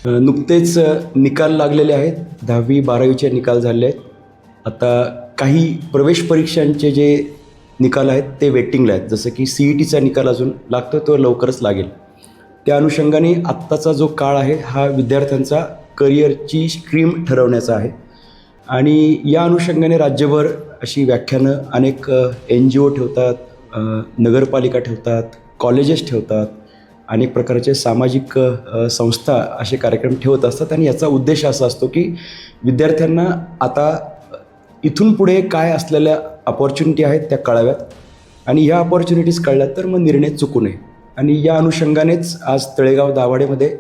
नुकतेच निकाल लागलेले आहेत. 10वी-12वीचे निकाल झाले आहेत. आता काही प्रवेश परीक्षांचे जे निकाल आहेत ते वेटिंगला आहेत. जसं की CETचा निकाल अजून लागतो, तो लवकरच लागेल. त्या अनुषंगाने आत्ताचा जो काळ आहे हा विद्यार्थ्यांचा करिअरची स्ट्रीम ठरवण्याचा आहे. आणि या अनुषंगाने राज्यभर अशी व्याख्यानं अनेक NGO ठेवतात, नगरपालिका ठेवतात, कॉलेजेस ठेवतात, अनेक प्रकारचे सामाजिक संस्था असे कार्यक्रम ठेवत असतात. आणि याचा उद्देश असा असतो की विद्यार्थ्यांना आता इथून पुढे काय असलेल्या अपॉर्च्युनिटी आहेत त्या कळाव्यात आणि ह्या अपॉर्च्युनिटीज कळल्या तर मग निर्णय चुकू नये. आणि या अनुषंगानेच आज तळेगाव दाभाडेमध्ये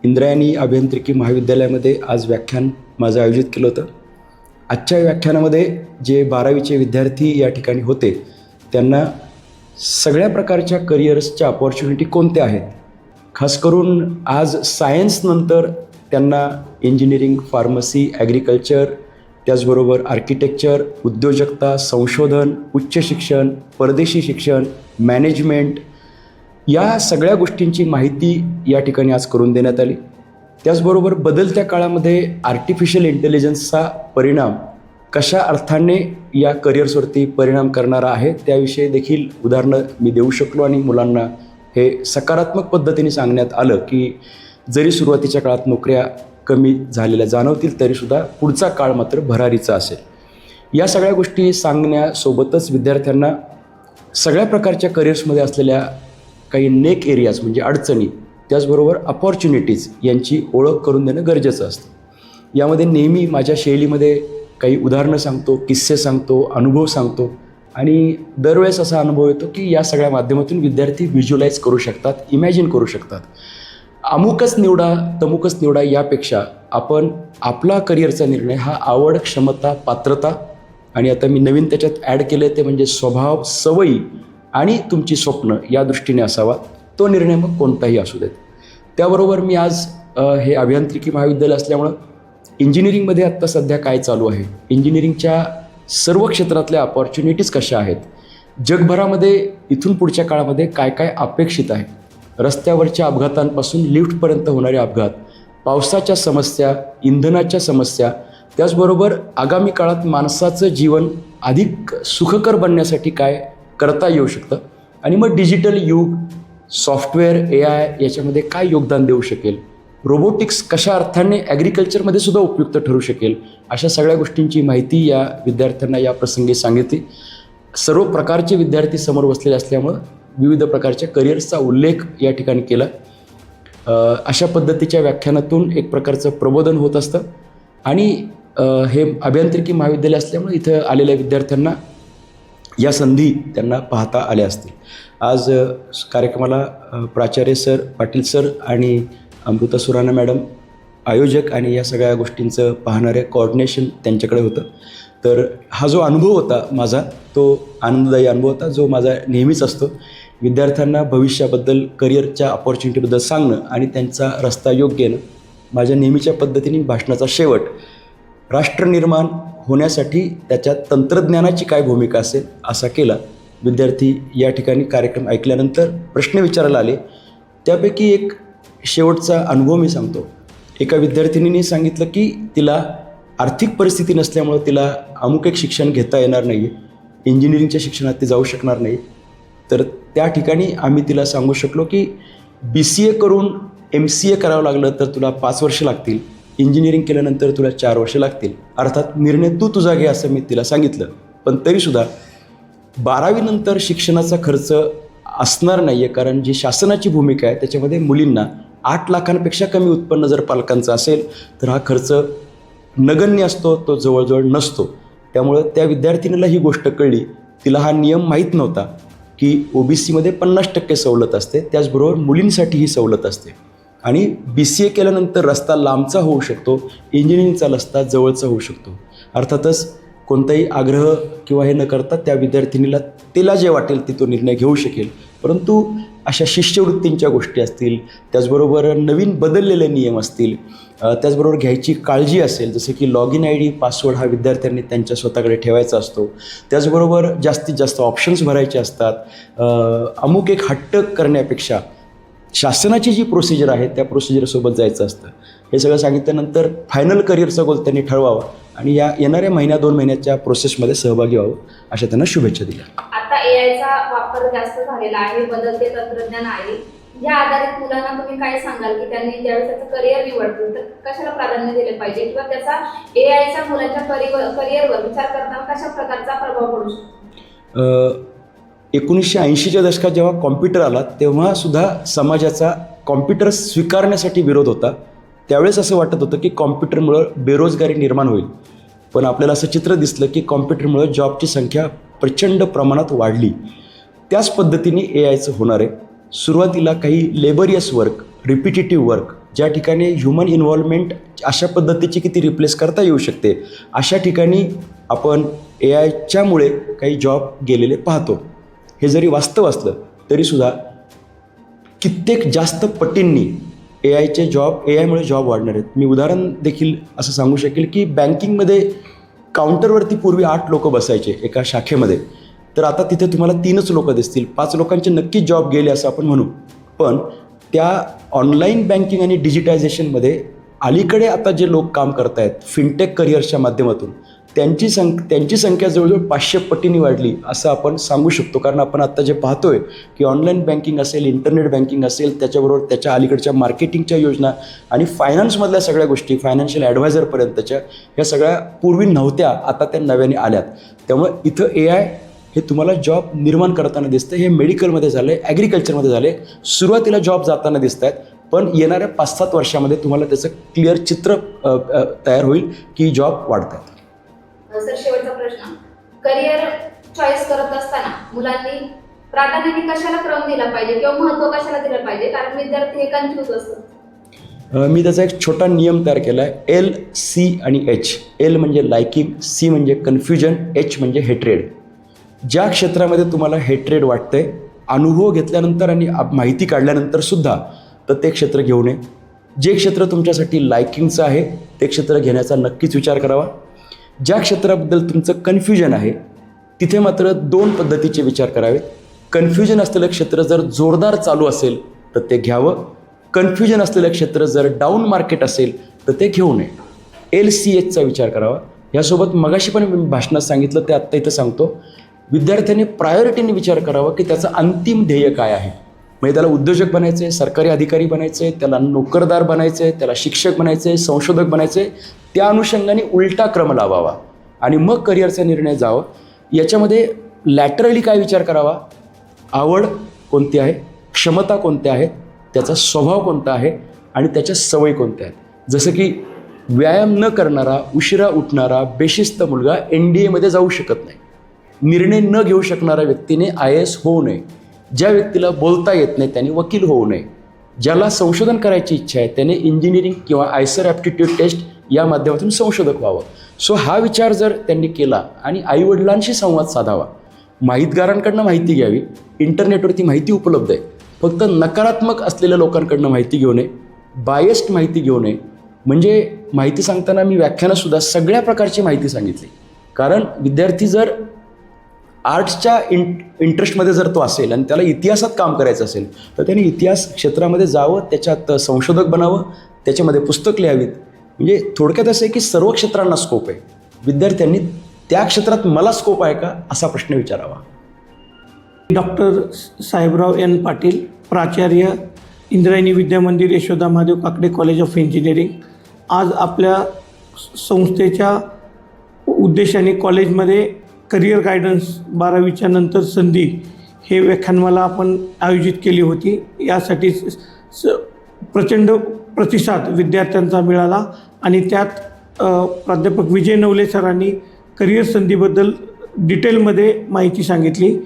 इंद्रायणी अभियांत्रिकी महाविद्यालयामध्ये आज व्याख्यान माझं आयोजित केलं होतं. आजच्या व्याख्यानामध्ये जे 12वीचे विद्यार्थी या ठिकाणी होते त्यांना सगळ्या प्रकारच्या करिअर्सच्या अपॉर्च्युनिटी कोणत्या आहेत, खास करून आज सायन्सनंतर त्यांना इंजिनिअरिंग, फार्मसी, ॲग्रिकल्चर, त्याचबरोबर आर्किटेक्चर, उद्योजकता, संशोधन, उच्च शिक्षण, परदेशी शिक्षण, मॅनेजमेंट या सगळ्या गोष्टींची माहिती या ठिकाणी आज करून देण्यात आली. त्याचबरोबर बदलत्या काळामध्ये आर्टिफिशियल इंटेलिजन्सचा परिणाम कशा अर्थाने या करिअर्सवरती परिणाम करणारा आहे त्याविषयी देखील उदाहरणं मी देऊ शकलो आणि मुलांना हे सकारात्मक पद्धतीने सांगण्यात आलं की जरी सुरुवातीच्या काळात नोकऱ्या कमी झालेल्या जाणवतील तरीसुद्धा पुढचा काळ मात्र भरारीचा असेल. या सगळ्या गोष्टी सांगण्यासोबतच विद्यार्थ्यांना सगळ्या प्रकारच्या करिअर्समध्ये असलेल्या काही नेक एरियाज म्हणजे अडचणी, त्याचबरोबर अपॉर्च्युनिटीज यांची ओळख करून देणं गरजेचं असतं. यामध्ये नेहमी माझ्या शैलीमध्ये काही उदाहरणं सांगतो, किस्से सांगतो, अनुभव सांगतो आणि दरवेळेस असा अनुभव येतो की या सगळ्या माध्यमातून विद्यार्थी व्हिज्युअलाइज करू शकतात, इमॅजिन करू शकतात. अमुकच निवडा तमुकच निवडा यापेक्षा आपण आपला करिअरचा निर्णय हा आवड, क्षमता, पात्रता आणि आता मी नवीन त्याच्यात ॲड केलं ते म्हणजे स्वभाव, सवयी आणि तुमची स्वप्न या दृष्टीने असावा. तो निर्णय मग कोणताही असू देत. त्याबरोबर मी आज हे अभियांत्रिकी महाविद्यालय असल्यामुळं इंजिनिअरिंगमध्ये आत्ता सध्या काय चालू आहे, इंजिनिअरिंगच्या सर्व क्षेत्रातल्या अपॉर्च्युनिटीज कशा आहेत, जगभरामध्ये इथून पुढच्या काळामध्ये काय काय अपेक्षित आहे, रस्त्यावरच्या अपघातांपासून लिफ्टपर्यंत होणारे अपघात, पावसाच्या समस्या, इंधनाच्या समस्या, त्याचबरोबर आगामी काळात माणसाचं जीवन अधिक सुखकर बनण्यासाठी काय करता येऊ शकतं आणि मग डिजिटल युग, सॉफ्टवेअर, AI याच्यामध्ये काय योगदान देऊ शकेल, रोबोटिक्स कशा अर्थाने ॲग्रिकल्चरमध्ये सुद्धा उपयुक्त ठरू शकेल, अशा सगळ्या गोष्टींची माहिती या विद्यार्थ्यांना या प्रसंगी सांगितली. सर्व प्रकारचे विद्यार्थी समोर बसलेले असल्यामुळं विविध प्रकारच्या करिअर्सचा उल्लेख या ठिकाणी केला. अशा पद्धतीच्या व्याख्यानातून एक प्रकारचं प्रबोधन होत असतं आणि हे अभियांत्रिकी महाविद्यालय असल्यामुळे इथं आलेल्या विद्यार्थ्यांना या संधी त्यांना पाहता आल्या असतील. आज कार्यक्रमाला प्राचार्य सर, पाटील सर आणि अमृता सुराणा मॅडम आयोजक आणि या सगळ्या गोष्टींचं पाहणारे कोऑर्डिनेशन त्यांच्याकडे होतं. तर हा जो अनुभव होता माझा तो आनंददायी अनुभव होता जो माझा नेहमीच असतो. विद्यार्थ्यांना भविष्याबद्दल, करिअरच्या अपॉर्च्युनिटीबद्दल सांगणं आणि त्यांचा रस्ता योग्य येणं माझ्या नेहमीच्या पद्धतीने भाषणाचा शेवट राष्ट्रनिर्माण होण्यासाठी त्याच्या तंत्रज्ञानाची काय भूमिका असेल असा केला. विद्यार्थी या ठिकाणी कार्यक्रम ऐकल्यानंतर प्रश्न विचारायला आले. त्यापैकी एक शेवटचा अनुभव मी सांगतो. एका विद्यार्थिनीने सांगितलं की तिला आर्थिक परिस्थिती नसल्यामुळं तिला अमुक एक शिक्षण घेता येणार नाही आहे, इंजिनिअरिंगच्या शिक्षणात ती जाऊ शकणार नाही. तर त्या ठिकाणी आम्ही तिला सांगू शकलो की BCA करून MCA करावं लागलं तर तुला 5 वर्ष लागतील, इंजिनिअरिंग केल्यानंतर तुला 4 वर्ष लागतील. अर्थात निर्णय तू तुझा घे असं मी तिला सांगितलं. पण तरीसुद्धा 12वी नंतर शिक्षणाचा खर्च असणार नाही आहे, कारण जी शासनाची भूमिका आहे त्याच्यामध्ये मुलींना 8 लाखांपेक्षा कमी उत्पन्न जर पालकांचं असेल तर हा खर्च नगण्य असतो, तो जवळजवळ नसतो. त्यामुळं त्या विद्यार्थिनीला ही गोष्ट कळली. तिला हा नियम माहीत नव्हता की OBCमध्ये 50% सवलत असते, त्याचबरोबर मुलींसाठी ही सवलत असते. आणि BCA केल्यानंतर रस्ता लांबचा होऊ शकतो, इंजिनिअरिंगचा रस्ता जवळचा होऊ शकतो. अर्थातच कोणताही आग्रह किंवा हे न करता त्या विद्यार्थिनीला तिला जे वाटेल ती तो निर्णय घेऊ शकेल. परंतु अशा शिष्यवृत्तींच्या गोष्टी असतील, त्याचबरोबर नवीन बदललेले नियम असतील, त्याचबरोबर घ्यायची काळजी असेल, जसे की लॉगिन ID, पासवर्ड हा विद्यार्थ्यांनी त्यांच्या स्वतःकडे ठेवायचा असतो. त्याचबरोबर जास्तीत जास्त ऑप्शन्स भरायचे असतात. अमुक एक हट्ट करण्यापेक्षा शासनाची जी प्रोसिजर आहे त्या प्रोसिजरसोबत जायचं असतं. हे सगळं सांगितल्यानंतर फायनल करिअरचा गोल त्यांनी ठरवावा आणि या येणाऱ्या महिन्या 2 महिन्याच्या प्रोसेसमध्ये सहभागी व्हावं अशा त्यांना शुभेच्छा दिल्या. आता एआयचा वापर जास्त झालेला आहे, बदलते तंत्रज्ञान आहे, या आधारित मुलांना तुम्ही काय सांगाल की त्यांनी ज्यावेळेस त्याचं करिअर निवडतील तर कशाला प्राधान्य दिले पाहिजे किंवा त्याचा एआयचा मुलांच्या करिअरवर विचार करताना कशा प्रकारचा प्रभाव पडू शकतो? 1980च्या दशकात जेव्हा कॉम्प्युटर आला तेव्हा सुद्धा समाजाचा कॉम्प्युटर स्वीकारण्यासाठी विरोध होता. त्यावेळेस असं वाटत होतं की कॉम्प्युटरमुळं बेरोजगारी निर्माण होईल, पण आपल्याला असं चित्र दिसलं की कॉम्प्युटरमुळं जॉबची संख्या प्रचंड प्रमाणात वाढली. त्याच पद्धतीने एआयचं होणार आहे. सुरुवातीला काही लेबरियस वर्क, रिपिटेटिव्ह वर्क, ज्या ठिकाणी ह्युमन इन्व्हॉल्वमेंट अशा पद्धतीची किती रिप्लेस करता येऊ शकते अशा ठिकाणी आपण एआयच्यामुळे काही जॉब गेलेले पाहतो. हे जरी वास्तव असलं तरीसुद्धा कित्येक जास्त पटींनी एआयमुळे जॉब वाढणार आहेत. मी उदाहरण देखील असं सांगू शकेल की बँकिंगमध्ये काउंटरवरती पूर्वी 8 लोक बसायचे एका शाखेमध्ये, तर आता तिथे तुम्हाला 3च लोक दिसतील. 5 लोकांचे नक्कीच जॉब गेले असं आपण म्हणू. पण त्या ऑनलाईन बँकिंग आणि डिजिटायझेशनमध्ये अलीकडे आता जे लोक काम करत आहेत फिनटेक करिअर्सच्या माध्यमातून त्यांची संख्या जवळजवळ 500 पटींनी वाढली असं आपण सांगू शकतो. कारण आपण आत्ता जे पाहतोय की ऑनलाईन बँकिंग असेल, इंटरनेट बँकिंग असेल, त्याच्याबरोबर त्याच्या अलीकडच्या मार्केटिंगच्या योजना आणि फायनान्समधल्या सगळ्या गोष्टी, फायनान्शियल ॲडवायझरपर्यंतच्या ह्या सगळ्या पूर्वी नव्हत्या, आता त्या नव्याने आल्यात. त्यामुळे इथं एआय हे तुम्हाला जॉब निर्माण करताना दिसतं. हे मेडिकलमध्ये झालं आहे, ॲग्रिकल्चरमध्ये झालं आहे. सुरुवातीला जॉब जाताना दिसत आहेत, पण येणाऱ्या 5-7 वर्षामध्ये तुम्हाला त्याचं क्लिअर चित्र तयार होईल की जॉब वाढतात. सर, शेवटचा प्रश्न, करिअर चॉईस करत असताना मुलांनी प्राधान्याने कशाला क्रम दिला पाहिजे किंवा महत्त्व कशाला दिलं पाहिजे? कारण विद्यार्थी हे कन्फ्यूज असतात. मी त्याचा एक छोटा नियम तयार केला आहे. L, C आणि H. L म्हणजे लायकिंग, C म्हणजे कन्फ्युजन, H म्हणजे हेट्रेड. ज्या क्षेत्रामध्ये तुम्हाला हेट्रेड वाटतंय, अनुभव घेतल्यानंतर आणि माहिती काढल्यानंतर सुद्धा, तर ते क्षेत्र घेऊ नये. जे क्षेत्र तुमच्यासाठी लायकिंगचं आहे ते क्षेत्र घेण्याचा नक्कीच विचार करावा. ज्या क्षेत्राबद्दल तुमचं कन्फ्युजन आहे तिथे मात्र 2 पद्धतीचे विचार करावेत. कन्फ्युजन असलेलं क्षेत्र जर जोरदार चालू असेल तर ते घ्यावं. कन्फ्युजन असलेलं क्षेत्र जर डाऊन मार्केट असेल तर ते घेऊ नये. LCHचा विचार करावा. यासोबत मगाशी पण मी भाषणात सांगितलं ते आत्ता इथं सांगतो. विद्यार्थ्यांनी प्रायोरिटीने विचार करावा की त्याचं अंतिम ध्येय काय आहे. म्हणजे त्याला उद्योजक बनायचं आहे, सरकारी अधिकारी बनायचं आहे, त्याला नोकरदार बनायचं आहे, त्याला शिक्षक बनायचं आहे, संशोधक बनायचं आहे. त्या अनुषंगाने उलटा क्रम लावावा आणि मग करिअरचा निर्णय जावा. याच्यामध्ये लॅटरली काय विचार करावा, आवड कोणती आहे, क्षमता कोणत्या आहेत, त्याचा स्वभाव कोणता आहे आणि त्याच्या सवयी कोणत्या आहेत. जसं की व्यायाम न करणारा, उशिरा उठणारा, बेशिस्त मुलगा NDAमध्ये जाऊ शकत नाही. निर्णय न घेऊ शकणाऱ्या व्यक्तीने IAS होऊ नये. ज्या व्यक्तीला बोलता येत नाही त्याने वकील होऊ नये. ज्याला संशोधन करायची इच्छा आहे त्याने इंजिनिअरिंग किंवा आयसर ॲप्टिट्यूड टेस्ट या माध्यमातून संशोधक व्हावं. सो हा विचार जर त्यांनी केला आणि आईवडिलांशी संवाद साधावा, माहितगारांकडनं माहिती घ्यावी. इंटरनेटवरती माहिती उपलब्ध आहे, फक्त नकारात्मक असलेल्या लोकांकडनं माहिती घेऊ नये, बायस्ड माहिती घेऊ नये. म्हणजे माहिती सांगताना मी व्याख्यानातसुद्धा सगळ्या प्रकारची माहिती सांगितली. कारण विद्यार्थी जर आर्ट्सच्या इंटरेस्टमध्ये जर तो असेल आणि त्याला इतिहासात काम करायचं असेल तर त्याने इतिहास क्षेत्रामध्ये जावं, त्याच्यात संशोधक बनावं, त्याच्यामध्ये पुस्तक लिहावीत. म्हणजे थोडक्यात असं आहे की सर्व क्षेत्रांना स्कोप आहे. विद्यार्थ्यांनी त्या क्षेत्रात मला स्कोप आहे का असा प्रश्न विचारावा. Doctor Sahebrao N. पाटील, प्राचार्य, इंद्रायणी विद्या मंदिर, Yashoda Mahadev Kakade college of engineering. आज आपल्या संस्थेच्या उद्देशाने कॉलेजमध्ये करिअर गायडन्स 12वीच्या नंतर संधी हे व्याख्यानमाला आपण आयोजित केली होती. यासाठी प्रचंड प्रतिसाद विद्यार्थ्यांचा मिळाला आणि त्यात प्राध्यापक विजय नवले सरांनी करिअर संधीबद्दल डिटेलमध्ये माहिती सांगितली.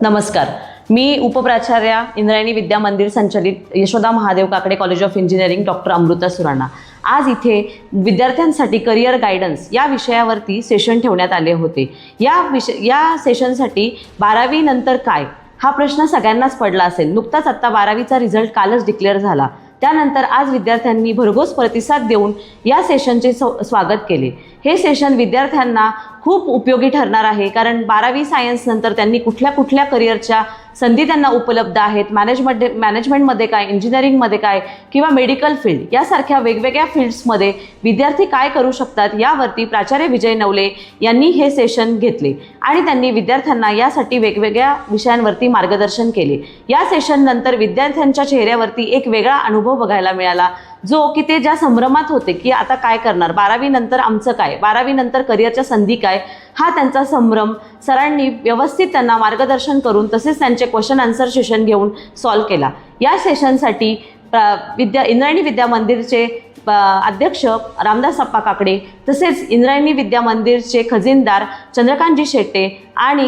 नमस्कार, मी उपप्राचार्या, इंद्रायणी विद्या मंदिर संचलित, Yashoda Mahadev Kakade college of engineering, doctor Amruta Surana. आज इथे विद्यार्थ्यांसाठी करिअर गायडन्स या विषयावरती सेशन ठेवण्यात आले होते. या सेशनसाठी 12वी नंतर काय हा प्रश्न सगळ्यांनाच पडला असेल. नुकताच आत्ता 12वीचा रिझल्ट कालच डिक्लेअर झाला. त्यानंतर आज विद्यार्थ्यांनी भरघोस प्रतिसाद देऊन या सेशनचे स्वागत केले. हे सेशन विद्यार्थ्यांना खूप उपयोगी ठरणार आहे, कारण 12वी सायन्स नंतर त्यांनी कुठल्या करिअरच्या संधी त्यांना उपलब्ध आहेत, मॅनेजमेंटमध्ये काय, इंजिनिअरिंगमध्ये काय किंवा मेडिकल फील्ड यासारख्या वेगवेगळ्या फील्ड्समध्ये विद्यार्थी काय करू शकतात यावरती प्राचार्य विजय नवले यांनी हे सेशन घेतले आणि त्यांनी विद्यार्थ्यांना यासाठी वेगवेगळ्या विषयांवरती मार्गदर्शन केले. या सेशननंतर विद्यार्थ्यांच्या चेहऱ्यावरती एक वेगळा अनुभव बघायला मिळाला, जो की ते ज्या संभ्रमात होते की आता काय करणार, 12वी नंतर आमचं काय, 12वी नंतर करिअरच्या संधी काय, हा त्यांचा संभ्रम सरांनी व्यवस्थित त्यांना मार्गदर्शन करून तसेच त्यांचे क्वेश्चन आन्सर सेशन घेऊन सॉल्व्ह केला. या सेशनसाठी इंद्रायणी विद्या मंदिरचे अध्यक्ष रामदास अप्पा काकडे तसेच इंद्रायणी विद्या मंदिरचे खजिनदार चंद्रकांतजी शेट्टे आणि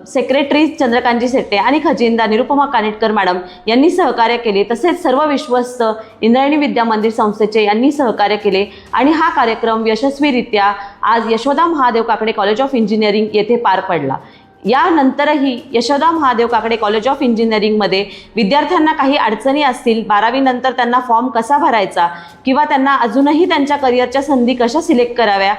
सेक्रेटरी चंद्रकांतजी शेट्टे आणि खजिनदार निरुपमा कानेटकर मॅडम यांनी सहकार्य केले. तसेच सर्व विश्वस्त इंद्रायणी विद्या मंदिर संस्थेचे यांनी सहकार्य केले आणि हा कार्यक्रम यशस्वीरित्या आज Yashoda Mahadev Kakade college of engineering येथे पार पडला. यानंतरही यशोदा महादेव काकडे कॉलेज ऑफ इंजिनिअरिंगमध्ये विद्यार्थ्यांना काही अडचणी असतील, 12वी नंतर त्यांना फॉर्म कसा भरायचा किंवा त्यांना अजूनही त्यांच्या करिअरच्या संधी कशा सिलेक्ट कराव्या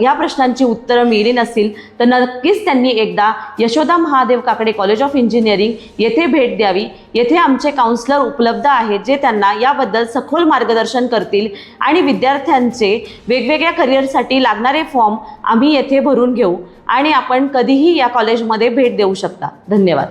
या प्रश्नांची उत्तरं मिळाली नसतील तर नक्कीच त्यांनी एकदा Yashoda Mahadev Kakade college of engineering येथे भेट द्यावी. येथे आमचे काउन्सलर उपलब्ध आहेत जे त्यांना याबद्दल सखोल मार्गदर्शन करतील आणि विद्यार्थ्यांचे वेगवेगळ्या करिअरसाठी लागणारे फॉर्म आम्ही येथे भरून घेऊ आणि आपण कधीही या कॉलेजमध्ये भेट देऊ शकता. धन्यवाद.